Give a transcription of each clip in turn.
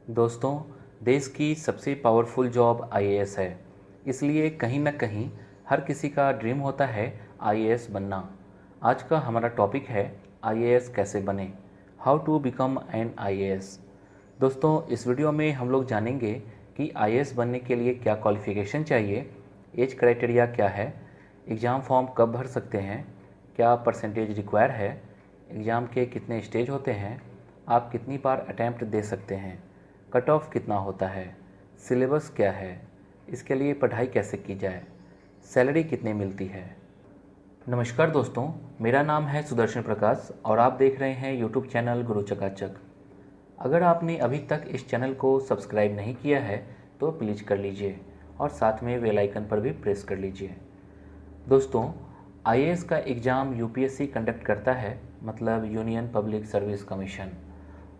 दोस्तों, देश की सबसे पावरफुल जॉब आईएएस है। इसलिए कहीं ना कहीं हर किसी का ड्रीम होता है आईएएस बनना। आज का हमारा टॉपिक है आईएएस कैसे बने, how to become an IAS. दोस्तों, इस वीडियो में हम लोग जानेंगे कि आईएएस बनने के लिए क्या क्वालिफ़िकेशन चाहिए, एज क्राइटेरिया क्या है, एग्ज़ाम फॉर्म कब भर सकते हैं, क्या परसेंटेज रिक्वायर है, एग्ज़ाम के कितने स्टेज होते हैं, आप कितनी बार अटैम्प्ट दे सकते हैं, कट ऑफ कितना होता है, सिलेबस क्या है, इसके लिए पढ़ाई कैसे की जाए, सैलरी कितनी मिलती है। नमस्कार दोस्तों, मेरा नाम है सुदर्शन प्रकाश और आप देख रहे हैं यूट्यूब चैनल गुरु चकाचक। अगर आपने अभी तक इस चैनल को सब्सक्राइब नहीं किया है तो प्लीज़ कर लीजिए और साथ में बेल आइकन पर भी प्रेस कर लीजिए। दोस्तों, आईएएस का एग्ज़ाम यूपीएससी कंडक्ट करता है, मतलब यूनियन पब्लिक सर्विस कमीशन।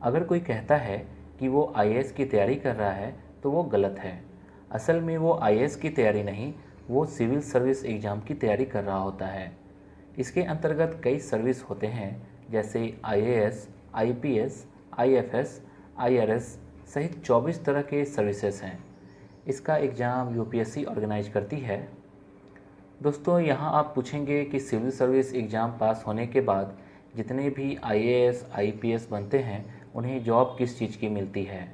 अगर कोई कहता है कि वो आईएएस की तैयारी कर रहा है तो वो गलत है। असल में वो आईएएस की तैयारी नहीं, वो सिविल सर्विस एग्ज़ाम की तैयारी कर रहा होता है। इसके अंतर्गत कई सर्विस होते हैं, जैसे आईएएस, आईपीएस, आईएफएस, आईआरएस सहित 24 तरह के सर्विसेज हैं। इसका एग्ज़ाम यूपीएससी ऑर्गेनाइज करती है। दोस्तों, यहाँ आप पूछेंगे कि सिविल सर्विस एग्ज़ाम पास होने के बाद जितने भी आईएएस, आईपीएस बनते हैं उन्हें जॉब किस चीज़ की मिलती है,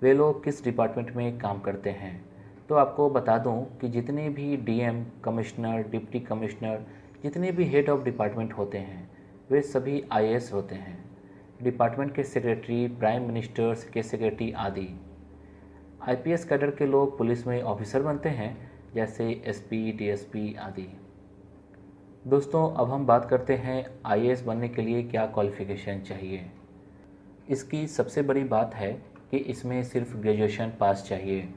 वे लोग किस डिपार्टमेंट में काम करते हैं। तो आपको बता दूं कि जितने भी डीएम, कमिश्नर, डिप्टी कमिश्नर, जितने भी हेड ऑफ डिपार्टमेंट होते हैं वे सभी आईएएस होते हैं। डिपार्टमेंट के सेक्रेटरी, प्राइम मिनिस्टर्स के सेक्रेटरी आदि। आईपीएस कैडर के लोग पुलिस में ऑफिसर बनते हैं, जैसे एसपी, डीएसपी आदि। दोस्तों, अब हम बात करते हैं आईएएस बनने के लिए क्या क्वालिफ़िकेशन चाहिए। इसकी सबसे बड़ी बात है कि इसमें सिर्फ ग्रेजुएशन पास चाहिए।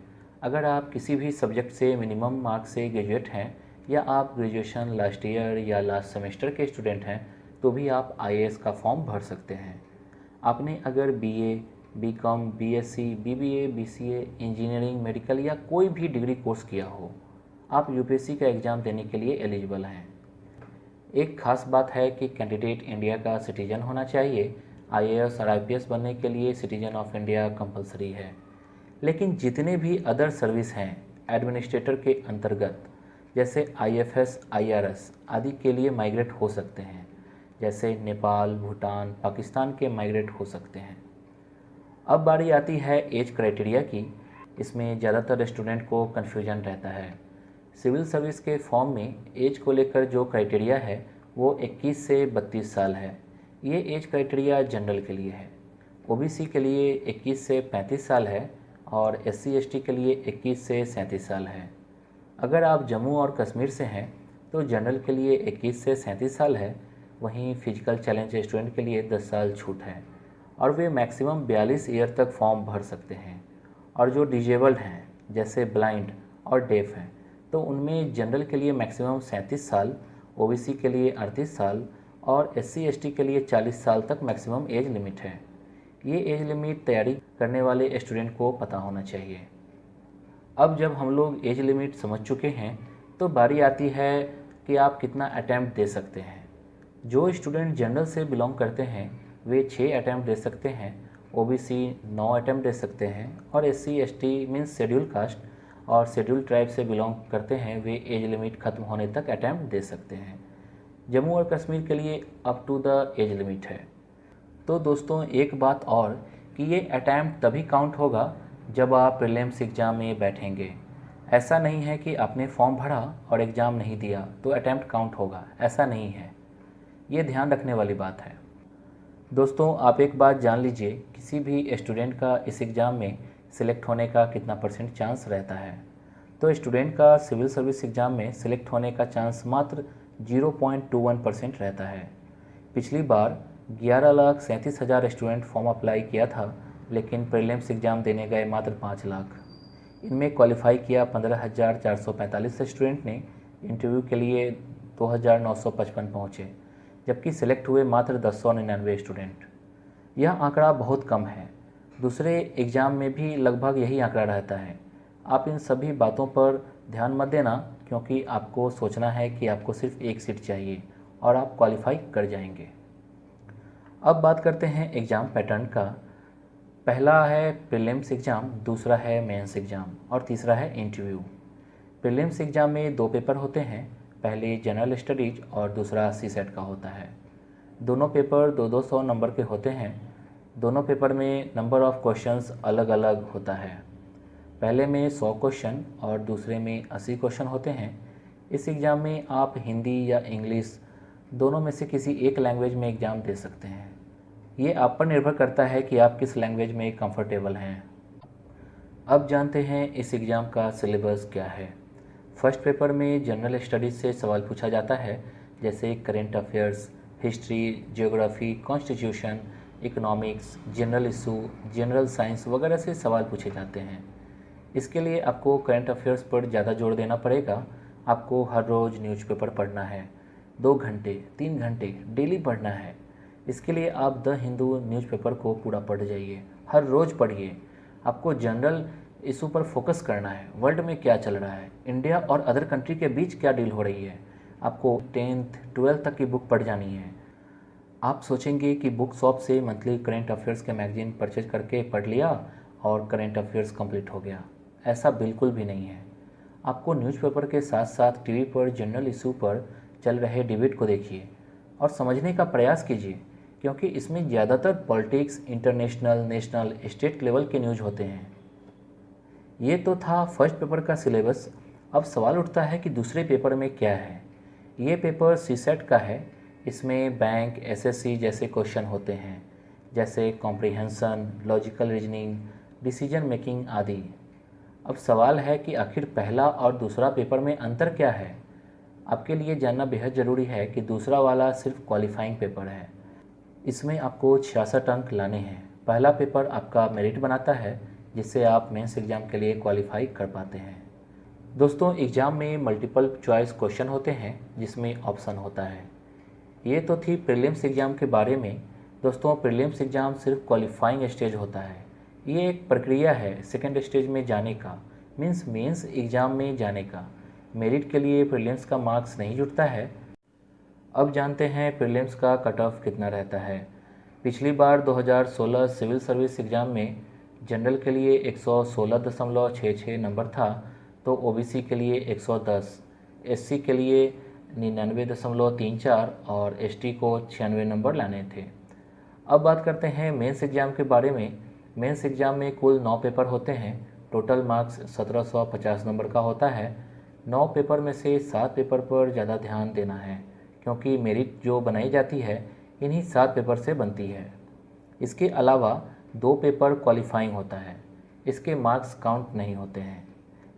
अगर आप किसी भी सब्जेक्ट से मिनिमम मार्क्स से ग्रेजुएट हैं या आप ग्रेजुएशन लास्ट ईयर या लास्ट सेमेस्टर के स्टूडेंट हैं तो भी आप आईएएस का फॉर्म भर सकते हैं। आपने अगर BA, BCom, BSc, BBA, BCA, engineering, medical या कोई भी डिग्री कोर्स किया हो, आप यूपीएससी का एग्ज़ाम देने के लिए एलिजिबल हैं। एक खास बात है कि कैंडिडेट इंडिया का सिटीजन होना चाहिए। आईएएस और आईपीएस बनने के लिए सिटीजन ऑफ इंडिया कंपलसरी है। लेकिन जितने भी अदर सर्विस हैं एडमिनिस्ट्रेटर के अंतर्गत, जैसे आईएफएस, आईआरएस आदि के लिए माइग्रेट हो सकते हैं, जैसे नेपाल, भूटान, पाकिस्तान के माइग्रेट हो सकते हैं। अब बारी आती है एज क्राइटेरिया की। इसमें ज़्यादातर स्टूडेंट को कन्फ्यूजन रहता है। सिविल सर्विस के फॉर्म में एज को लेकर जो क्राइटेरिया है वो 21 से 32 साल है। ये एज क्राइटेरिया जनरल के लिए है। ओबीसी के लिए 21 से 35 साल है और एससी एसटी के लिए 21 से 37 साल है। अगर आप जम्मू और कश्मीर से हैं तो जनरल के लिए 21 से 37 साल है। वहीं फिजिकल चैलेंज स्टूडेंट के लिए 10 साल छूट है और वे मैक्सिमम 42 ईयर तक फॉर्म भर सकते हैं। और जो डिजेबल्ड हैं, जैसे ब्लाइंड और डेफ हैं, तो उनमें जनरल के लिए मैक्सिमम 37 साल, ओबीसी के लिए 38 साल और एससी एसटी के लिए 40 साल तक मैक्सिमम एज लिमिट है। ये एज लिमिट तैयारी करने वाले स्टूडेंट को पता होना चाहिए। अब जब हम लोग एज लिमिट समझ चुके हैं तो बारी आती है कि आप कितना अटैम्प्ट दे सकते हैं। जो स्टूडेंट जनरल से बिलोंग करते हैं वे 6 अटैम्प्ट दे सकते हैं, ओबीसी 9 अटैम्प्ट दे सकते हैं और SC ST means schedule caste और शेड्यूल ट्राइब से बिलोंग करते हैं वे एज लिमिट ख़त्म होने तक अटैम्प्ट दे सकते हैं। जम्मू और कश्मीर के लिए up to the age limit है। तो दोस्तों, एक बात और कि ये अटैम्प्ट तभी काउंट होगा जब आप प्रीलिम्स एग्ज़ाम में बैठेंगे। ऐसा नहीं है कि आपने फॉर्म भरा और एग्ज़ाम नहीं दिया तो अटैम्प्ट काउंट होगा, ऐसा नहीं है। ये ध्यान रखने वाली बात है। दोस्तों, आप एक बात जान लीजिए, किसी भी स्टूडेंट का इस एग्ज़ाम में सिलेक्ट होने का कितना % चांस रहता है। तो स्टूडेंट का सिविल सर्विस एग्ज़ाम में सिलेक्ट होने का चांस मात्र 0.21% रहता है। पिछली बार 11,37,000 स्टूडेंट फॉर्म अप्लाई किया था, लेकिन प्रीलिम्स एग्ज़ाम देने गए मात्र 5 लाख। इनमें क्वालिफाई किया 15,445 स्टूडेंट ने। इंटरव्यू के लिए 2,955 पहुँचे, जबकि सिलेक्ट हुए मात्र 1099 स्टूडेंट। यह आंकड़ा बहुत कम है। दूसरे एग्ज़ाम में भी लगभग यही आंकड़ा रहता है। आप इन सभी बातों पर ध्यान मत देना, क्योंकि आपको सोचना है कि आपको सिर्फ एक सीट चाहिए और आप क्वालिफाई कर जाएंगे। अब बात करते हैं एग्ज़ाम पैटर्न का। पहला है प्रीलिम्स एग्ज़ाम, दूसरा है मेंस एग्ज़ाम और तीसरा है इंटरव्यू। प्रीलिम्स एग्ज़ाम में 2 पेपर होते हैं, पहले जनरल स्टडीज और दूसरा सीसेट का होता है। दोनों पेपर 2-2 नंबर के होते हैं। दोनों पेपर में नंबर ऑफ़ क्वेश्चंस अलग अलग होता है। पहले में 100 क्वेश्चन और दूसरे में 80 क्वेश्चन होते हैं। इस एग्ज़ाम में आप हिंदी या इंग्लिश दोनों में से किसी एक लैंग्वेज में एग्ज़ाम दे सकते हैं। ये आप पर निर्भर करता है कि आप किस लैंग्वेज में कंफर्टेबल हैं। अब जानते हैं इस एग्ज़ाम का सिलेबस क्या है। फर्स्ट पेपर में जनरल स्टडीज़ से सवाल पूछा जाता है, जैसे current affairs, history, geography, constitution, economics, general issue, general science वगैरह से सवाल पूछे जाते हैं। इसके लिए आपको करंट अफेयर्स पर ज़्यादा जोर देना पड़ेगा। आपको हर रोज़ न्यूज़पेपर पढ़ना है, 2 घंटे 3 घंटे डेली पढ़ना है। इसके लिए आप द हिंदू न्यूज़पेपर को पूरा पढ़ जाइए, हर रोज़ पढ़िए। आपको जनरल इशू पर फोकस करना है, वर्ल्ड में क्या चल रहा है, इंडिया और अदर कंट्री के बीच क्या डील हो रही है। आपको 10th 12th तक की बुक पढ़ जानी है। आप सोचेंगे कि बुक शॉप से मंथली करेंट अफेयर्स के मैगज़ीन परचेज करके पढ़ लिया और करेंट अफेयर्स कंप्लीट हो गया। ऐसा बिल्कुल भी नहीं है। आपको न्यूज़पेपर के साथ साथ टीवी पर जनरल इशू पर चल रहे डिबेट को देखिए और समझने का प्रयास कीजिए, क्योंकि इसमें ज़्यादातर politics, international, national, state level के न्यूज़ होते हैं। ये तो था फर्स्ट पेपर का सिलेबस। अब सवाल उठता है कि दूसरे पेपर में क्या है। ये पेपर सीसेट का है। इसमें बैंक, एसएससी जैसे क्वेश्चन होते हैं, जैसे comprehension, logical reasoning, decision making आदि। अब सवाल है कि आखिर पहला और दूसरा पेपर में अंतर क्या है। आपके लिए जानना बेहद ज़रूरी है कि दूसरा वाला सिर्फ क्वालिफाइंग पेपर है। इसमें आपको 66 अंक लाने हैं। पहला पेपर आपका मेरिट बनाता है, जिससे आप मेंस एग्ज़ाम के लिए क्वालिफाई कर पाते हैं। दोस्तों, एग्ज़ाम में मल्टीपल चॉइस क्वेश्चन होते हैं, जिसमें ऑप्शन होता है। ये तो थी प्रीलिम्स एग्ज़ाम के बारे में। दोस्तों, प्रीलिम्स एग्ज़ाम सिर्फ क्वालिफाइंग स्टेज होता है। ये एक प्रक्रिया है सेकेंड स्टेज में जाने का, मीन्स मेंस एग्ज़ाम में जाने का। मेरिट के लिए प्रीलिम्स का मार्क्स नहीं जुटता है। अब जानते हैं प्रीलिम्स का कट ऑफ कितना रहता है। पिछली बार 2016 सिविल सर्विस एग्ज़ाम में जनरल के लिए 116.66 नंबर था, तो ओबीसी के लिए 110, एससी के लिए 99.34 और एसटी को 96 नंबर लाने थे। अब बात करते हैं मेंस एग्ज़ाम के बारे में। मेंस एग्ज़ाम में कुल 9 पेपर होते हैं। टोटल मार्क्स 1750 नंबर का होता है। 9 पेपर में से 7 पेपर पर ज़्यादा ध्यान देना है, क्योंकि मेरिट जो बनाई जाती है इन्हीं 7 पेपर से बनती है। इसके अलावा 2 पेपर क्वालिफाइंग होता है। इसके मार्क्स काउंट नहीं होते हैं,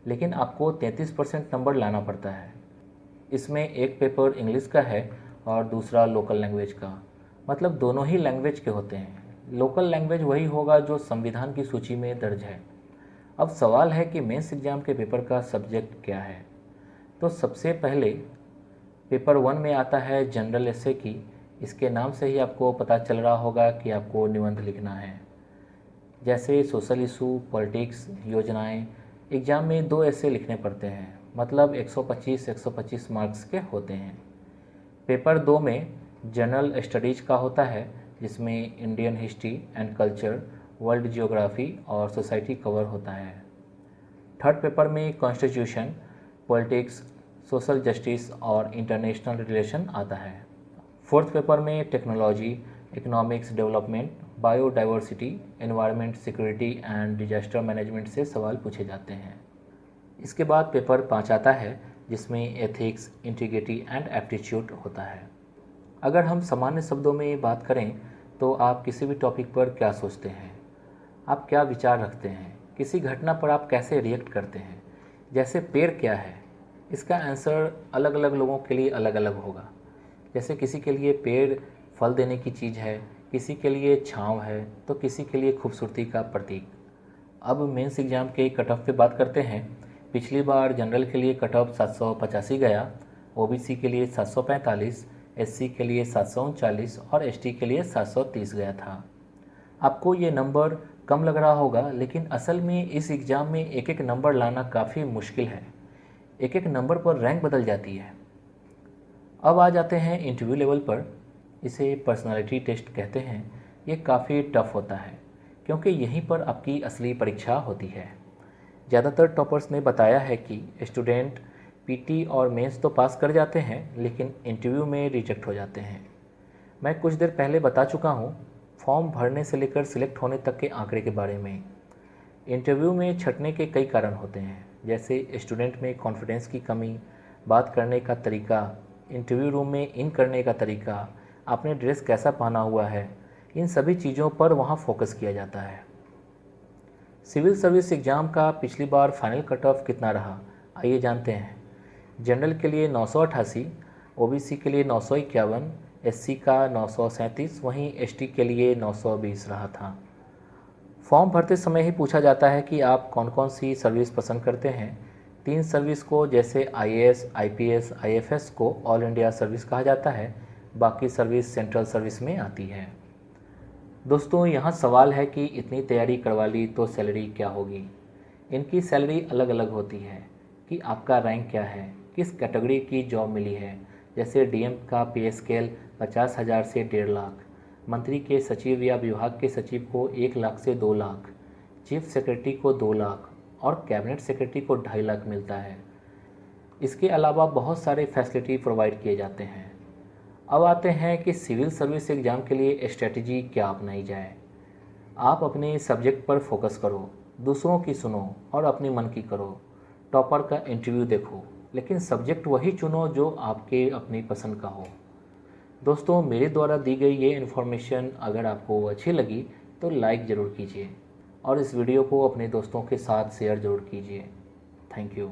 लेकिन आपको 33% नंबर लाना पड़ता है। इसमें एक पेपर इंग्लिश का है और दूसरा लोकल लैंग्वेज का, मतलब दोनों ही लैंग्वेज के होते हैं। लोकल लैंग्वेज वही होगा जो संविधान की सूची में दर्ज है। अब सवाल है कि मेंस एग्ज़ाम के पेपर का सब्जेक्ट क्या है। तो सबसे पहले पेपर 1 में आता है जनरल एसे की। इसके नाम से ही आपको पता चल रहा होगा कि आपको निबंध लिखना है, जैसे सोशल इशू, पॉलिटिक्स, योजनाएं। एग्ज़ाम में 2 ऐसे लिखने पड़ते हैं, मतलब 125 मार्क्स के होते हैं। पेपर 2 में जनरल स्टडीज का होता है, जिसमें Indian history and culture, world geography और सोसाइटी कवर होता है। थर्ड पेपर में कॉन्स्टिट्यूशन, पॉलिटिक्स, सोशल जस्टिस और इंटरनेशनल रिलेशन आता है। फोर्थ पेपर में technology, economics development, biodiversity, environment, security and disaster management से सवाल पूछे जाते हैं। इसके बाद पेपर 5 आता है, जिसमें एथिक्स, इंटीग्रिटी एंड एप्टीट्यूड होता है। अगर हम सामान्य शब्दों में बात करें तो आप किसी भी टॉपिक पर क्या सोचते हैं, आप क्या विचार रखते हैं, किसी घटना पर आप कैसे रिएक्ट करते हैं। जैसे पेड़ क्या है, इसका आंसर अलग अलग लोगों के लिए अलग अलग होगा। जैसे किसी के लिए पेड़ फल देने की चीज़ है, किसी के लिए छांव है, तो किसी के लिए खूबसूरती का प्रतीक। अब मेंस एग्ज़ाम के कट ऑफ पे बात करते हैं। पिछली बार जनरल के लिए कट ऑफ 785 गया, ओबीसी के लिए 745, एससी के लिए 739 और एसटी के लिए 730 गया था। आपको ये नंबर कम लग रहा होगा, लेकिन असल में इस एग्ज़ाम में एक एक नंबर लाना काफ़ी मुश्किल है। एक एक नंबर पर रैंक बदल जाती है। अब आ जाते हैं इंटरव्यू लेवल पर। इसे पर्सनालिटी टेस्ट कहते हैं। ये काफ़ी टफ होता है। क्योंकि यहीं पर आपकी असली परीक्षा होती है। ज़्यादातर टॉपर्स ने बताया है कि स्टूडेंट पीटी और मेंस तो पास कर जाते हैं लेकिन इंटरव्यू में रिजेक्ट हो जाते हैं। मैं कुछ देर पहले बता चुका हूँ फॉर्म भरने से लेकर सिलेक्ट होने तक के आंकड़े के बारे में। इंटरव्यू में छँटने के कई कारण होते हैं, जैसे स्टूडेंट में कॉन्फिडेंस की कमी, बात करने का तरीका, इंटरव्यू रूम में इन करने का तरीका, आपने ड्रेस कैसा पहना हुआ है, इन सभी चीज़ों पर वहाँ फोकस किया जाता है। सिविल सर्विस एग्ज़ाम का पिछली बार फाइनल कट ऑफ कितना रहा, आइए जानते हैं। जनरल के लिए 988, ओबीसी के लिए 951, एससी का 937, वहीं एसटी के लिए 920 रहा था। फॉर्म भरते समय ही पूछा जाता है कि आप कौन कौन सी सर्विस पसंद करते हैं। 3 सर्विस को, जैसे आईएएस, आईपीएस, आईएफएस को ऑल इंडिया सर्विस कहा जाता है, बाकी सर्विस सेंट्रल सर्विस में आती है। दोस्तों, यहाँ सवाल है कि इतनी तैयारी करवा ली तो सैलरी क्या होगी। इनकी सैलरी अलग अलग होती है कि आपका रैंक क्या है, किस कैटेगरी की जॉब मिली है। जैसे डीएम का पे स्केल 50,000 से 1.5 लाख, मंत्री के सचिव या विभाग के सचिव को 1 लाख से 2 लाख, चीफ सेक्रेटरी को 2 लाख और कैबिनेट सेक्रेटरी को 2.5 लाख मिलता है। इसके अलावा बहुत सारे फैसिलिटी प्रोवाइड किए जाते हैं। अब आते हैं कि सिविल सर्विस एग्ज़ाम के लिए स्ट्रेटजी क्या अपनाई जाए। आप अपने सब्जेक्ट पर फोकस करो, दूसरों की सुनो और अपनी मन की करो। टॉपर का इंटरव्यू देखो, लेकिन सब्जेक्ट वही चुनो जो आपके अपनी पसंद का हो। दोस्तों, मेरे द्वारा दी गई ये इन्फॉर्मेशन अगर आपको अच्छी लगी तो लाइक ज़रूर कीजिए और इस वीडियो को अपने दोस्तों के साथ शेयर ज़रूर कीजिए। Thank you.